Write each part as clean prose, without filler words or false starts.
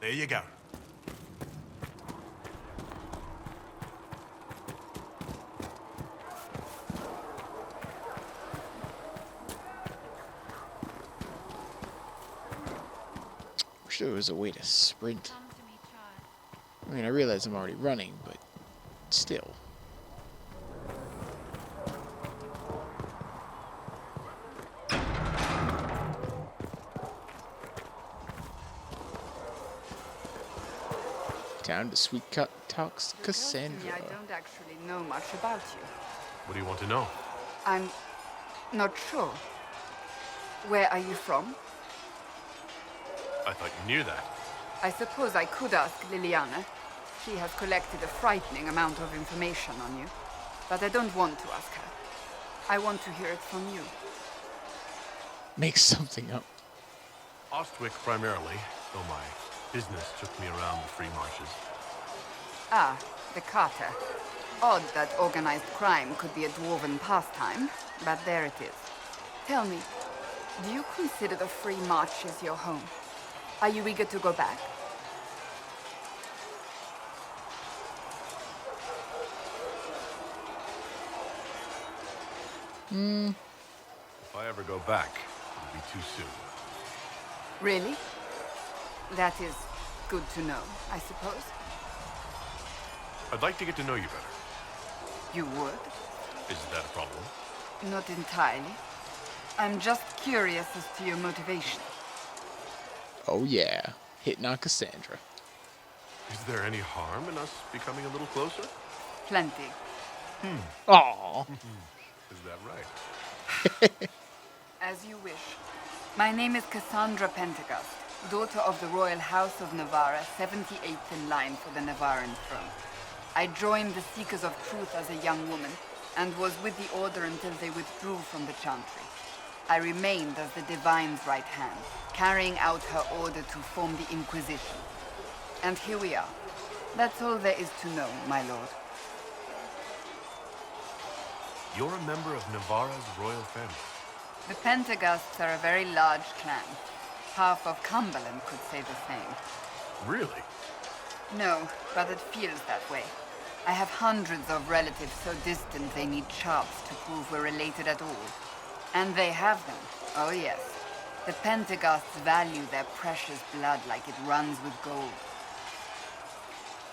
There you go. Wish there was a way to sprint. I mean, I realize I'm already running, but still. Time to sweet cut talks to Cassandra. I don't actually know much about you. What do you want to know? I'm not sure. Where are you from? I thought you knew that. I suppose I could ask Liliana. She has collected a frightening amount of information on you. But I don't want to ask her. I want to hear it from you. Make something up. Ostwick primarily, though my business took me around the free marches. Ah, the Carter. Odd that organized crime could be a dwarven pastime, but there it is. Tell me, do you consider the free marches your home? Are you eager to go back? If I ever go back, it'll be too soon. Really? That is good to know, I suppose. I'd like to get to know you better. You would? Is that a problem? Not entirely. I'm just curious as to your motivation. Oh yeah, hitting on Cassandra. Is there any harm in us becoming a little closer? Plenty. Aww. Is that right? As you wish. My name is Cassandra Pentecost, daughter of the Royal House of Navarra, 78th in line for the Navarran throne. I joined the Seekers of Truth as a young woman, and was with the Order until they withdrew from the Chantry. I remained as the Divine's right hand, carrying out her order to form the Inquisition. And here we are. That's all there is to know, my lord. You're a member of Navarra's royal family. The Pentecosts are a very large clan. Half of Cumberland could say the same. Really? No, but it feels that way. I have hundreds of relatives so distant they need charts to prove we're related at all. And they have them. Oh yes. The Pentecosts value their precious blood like it runs with gold.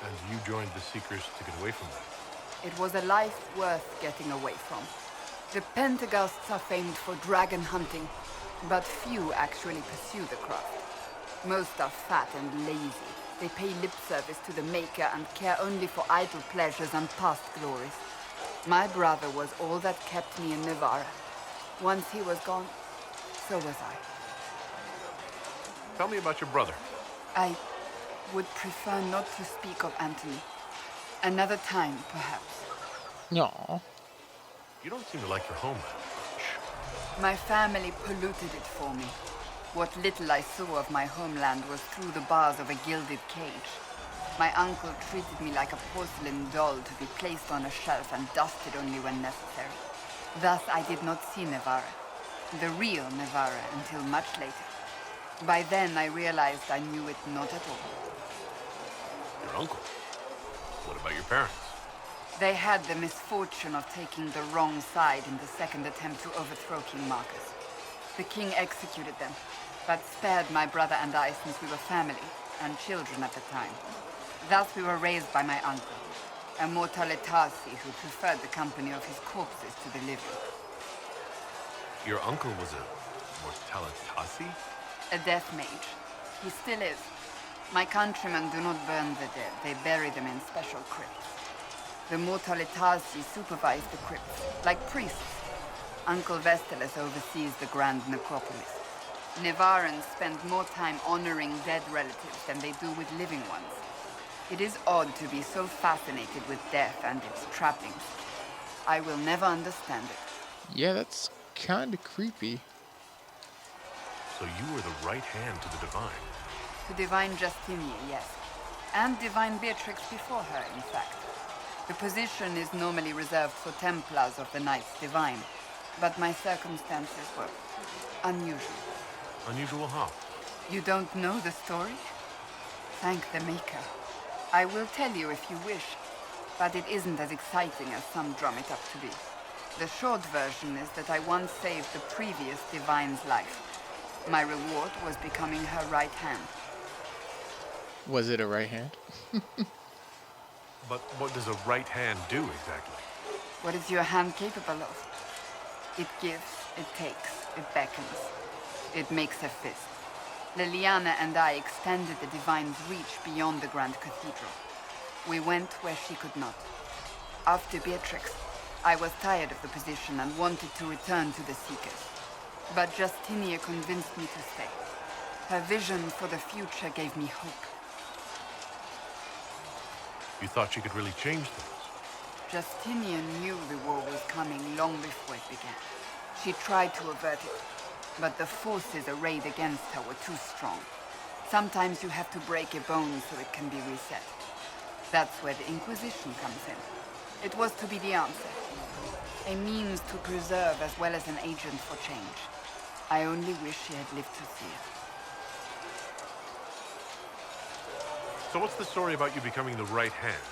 And you joined the Seekers to get away from that? It was a life worth getting away from. The Pentecosts are famed for dragon hunting, but few actually pursue the craft. Most are fat and lazy. They pay lip service to the Maker and care only for idle pleasures and past glories. My brother was all that kept me in Navarra. Once he was gone, so was I. Tell me about your brother. I would prefer not to speak of Anthony. Another time, perhaps. No. You don't seem to like your homeland much. My family polluted it for me. What little I saw of my homeland was through the bars of a gilded cage. My uncle treated me like a porcelain doll to be placed on a shelf and dusted only when necessary. Thus I did not see Navarra, the real Navarra, until much later. By then I realized I knew it not at all. Your uncle? What about your parents? They had the misfortune of taking the wrong side in the second attempt to overthrow King Marcus. The king executed them, but spared my brother and I since we were family, and children at the time. Thus we were raised by my uncle, a mortalitasi who preferred the company of his corpses to the living. Your uncle was a mortalitasi? A death mage. He still is. My countrymen do not burn the dead, they bury them in special crypts. The mortalitasi supervise the crypts, like priests. Uncle Vestalis oversees the grand necropolis. Navarrans spend more time honoring dead relatives than they do with living ones. It is odd to be so fascinated with death and its trappings. I will never understand it. Yeah, that's kinda creepy. So you were the right hand to the Divine. To Divine Justinia, yes. And Divine Beatrix before her, in fact. The position is normally reserved for Templars of the Knights Divine, but my circumstances were unusual. Unusual how? You don't know the story? thank the Maker. I will tell you if you wish, but it isn't as exciting as some drum it up to be. The short version is that I once saved the previous Divine's life. My reward was becoming her right hand. Was it a right hand? But what does a right hand do exactly? What is your hand capable of? It gives, it takes, it beckons. It makes a fist. Liliana and I extended the Divine's reach beyond the Grand Cathedral. We went where she could not. After Beatrix, I was tired of the position and wanted to return to the Seekers. But Justinia convinced me to stay. Her vision for the future gave me hope. You thought she could really change things? Justinia knew the war was coming long before it began. She tried to avert it, but the forces arrayed against her were too strong. Sometimes you have to break a bone so it can be reset. That's where the Inquisition comes in. It was to be the answer. A means to preserve as well as an agent for change. I only wish she had lived to see it. So what's the story about you becoming the right hand?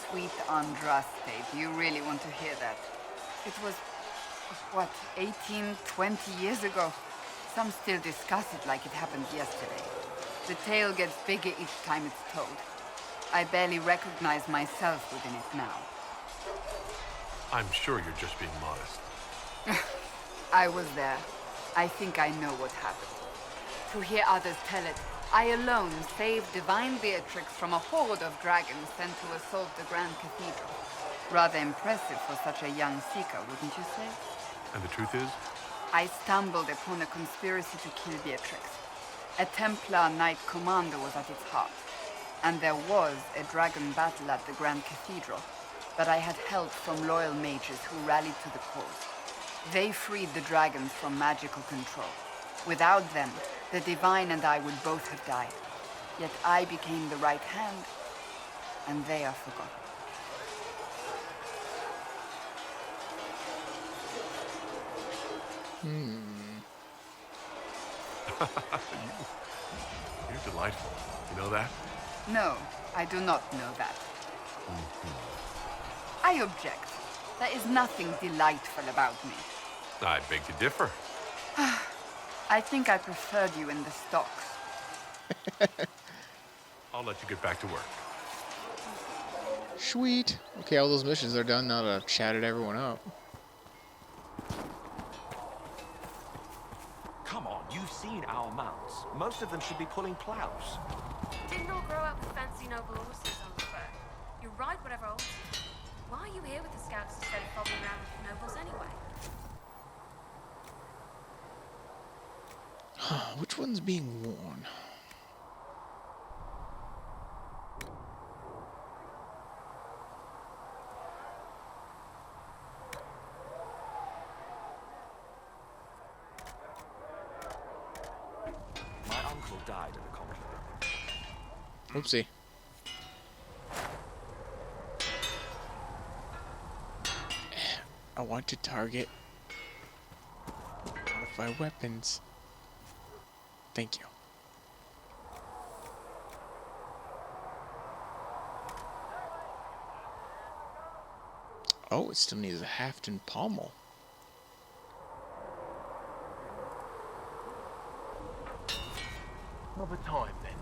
Sweet Andraste, do you really want to hear that? It was, what, 18, 20 years ago? Some still discuss it like it happened yesterday. The tale gets bigger each time it's told. I barely recognize myself within it now. I'm sure you're just being modest. I was there. I think I know what happened. To hear others tell it, I alone saved Divine Beatrix from a horde of dragons sent to assault the Grand Cathedral. Rather impressive for such a young seeker, wouldn't you say? And the truth is? I stumbled upon a conspiracy to kill Beatrix. A Templar Knight Commander was at its heart. And there was a dragon battle at the Grand Cathedral, but I had help from loyal mages who rallied to the cause. They freed the dragons from magical control. Without them, the Divine and I would both have died. Yet I became the right hand, and they are forgotten. You're delightful. You know that? No, I do not know that. I object. There is nothing delightful about me. I beg to differ. I think I preferred you in the stocks. I'll let you get back to work. Sweet. Okay, all those missions are done. Now that I've chatted everyone up. Come on, you've seen our mounts. Most of them should be pulling plows. Didn't all grow up with fancy noble horses on the back. You ride whatever holds you. Why are you here with the scouts instead of fobbing around with the nobles anyway? Which one's being worn? My uncle died in the conflict. Oopsie. I want to target modified weapons. Thank you. Oh, it still needs a haft and pommel. Another time, then.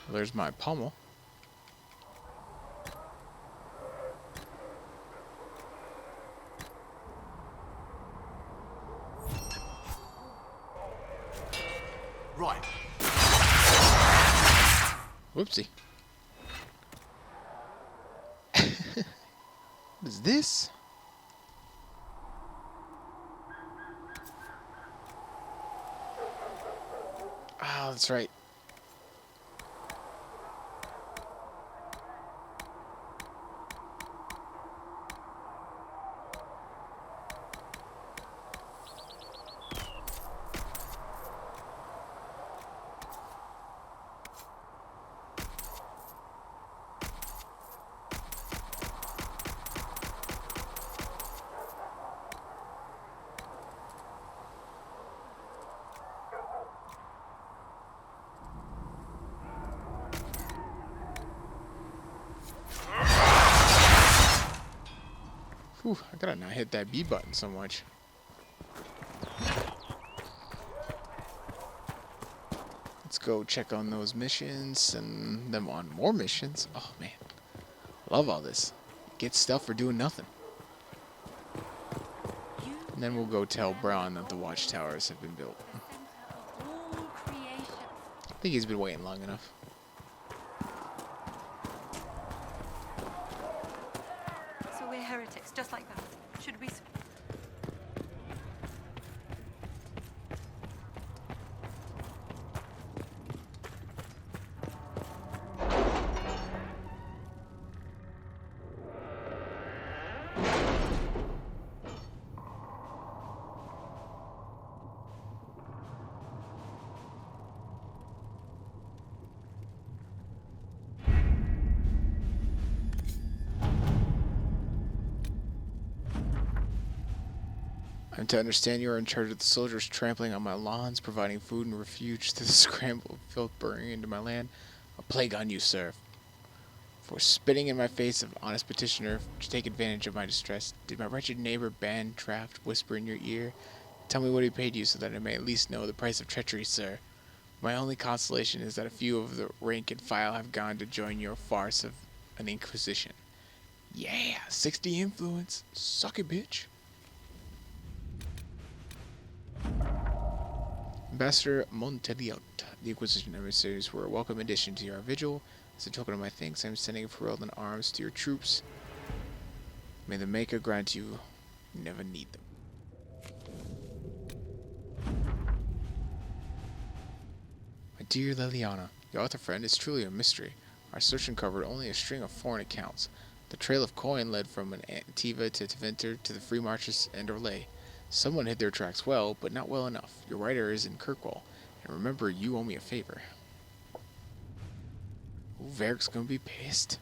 Well, there's my pommel. Right. Whoopsie. What is this? Oh, that's right. Whew, I gotta not hit that B button so much. Let's go check on those missions, send them on more missions. Oh man, love all this. Get stuff for doing nothing. And then we'll go tell Braun that the watchtowers have been built. I think he's been waiting long enough. So we're heretics, just like that. Should we... I'm to understand you are in charge of the soldiers trampling on my lawns, providing food and refuge to the scramble of filth burning into my land. A plague on you, sir. For spitting in my face of honest petitioner to take advantage of my distress. Did my wretched neighbor Bandraft whisper in your ear? Tell me what he paid you so that I may at least know the price of treachery, sir. My only consolation is that a few of the rank and file have gone to join your farce of an Inquisition. Yeah, 60 influence. Suck it, bitch. Ambassador Monteliot, the Inquisition emissaries were a welcome addition to your vigil. As a token of my thanks, I am sending heralded arms to your troops. May the Maker grant you never need them. My dear Liliana, your author friend is truly a mystery. Our search uncovered only a string of foreign accounts. The trail of coin led from an Antiva to Teventer to the Free Marches and Orlais. Someone hid their tracks well, but not well enough. Your writer is in Kirkwall, and remember, you owe me a favor. Ooh, Varric's gonna be pissed.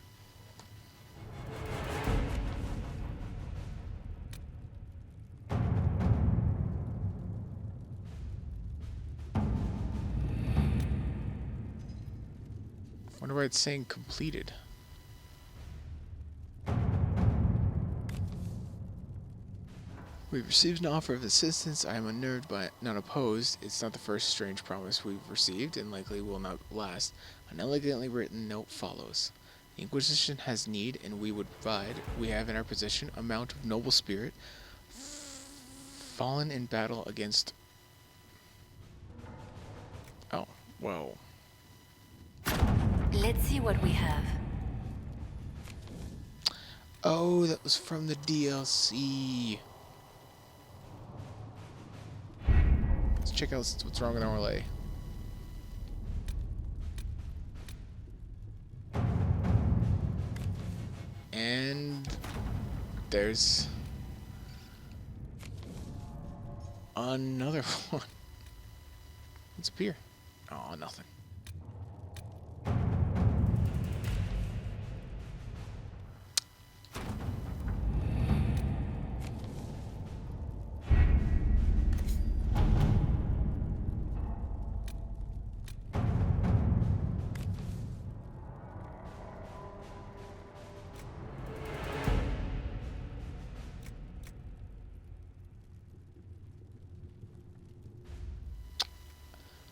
Wonder why it's saying completed. We've received an offer of assistance. I am unnerved but not opposed. It's not the first strange promise we've received, and likely will not last. An elegantly written note follows. The Inquisition has need, and we would provide. We have in our possession a mount of noble spirit, fallen in battle against... Oh, whoa. Let's see what we have. Oh, that was from the DLC. Let's check out what's wrong with Orlais. And there's another one. What's up here? Oh, nothing.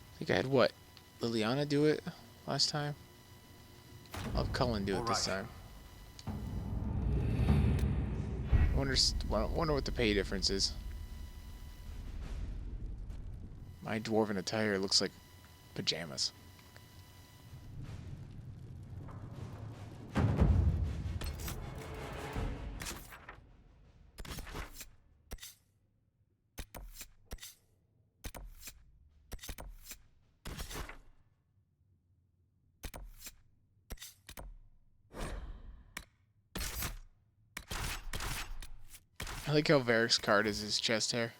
I think I had what? Liliana do it last time? I'll have Cullen do it this All time. Wonder what the pay difference is. My dwarven attire looks like pajamas. I like how Varric's card is his chest hair.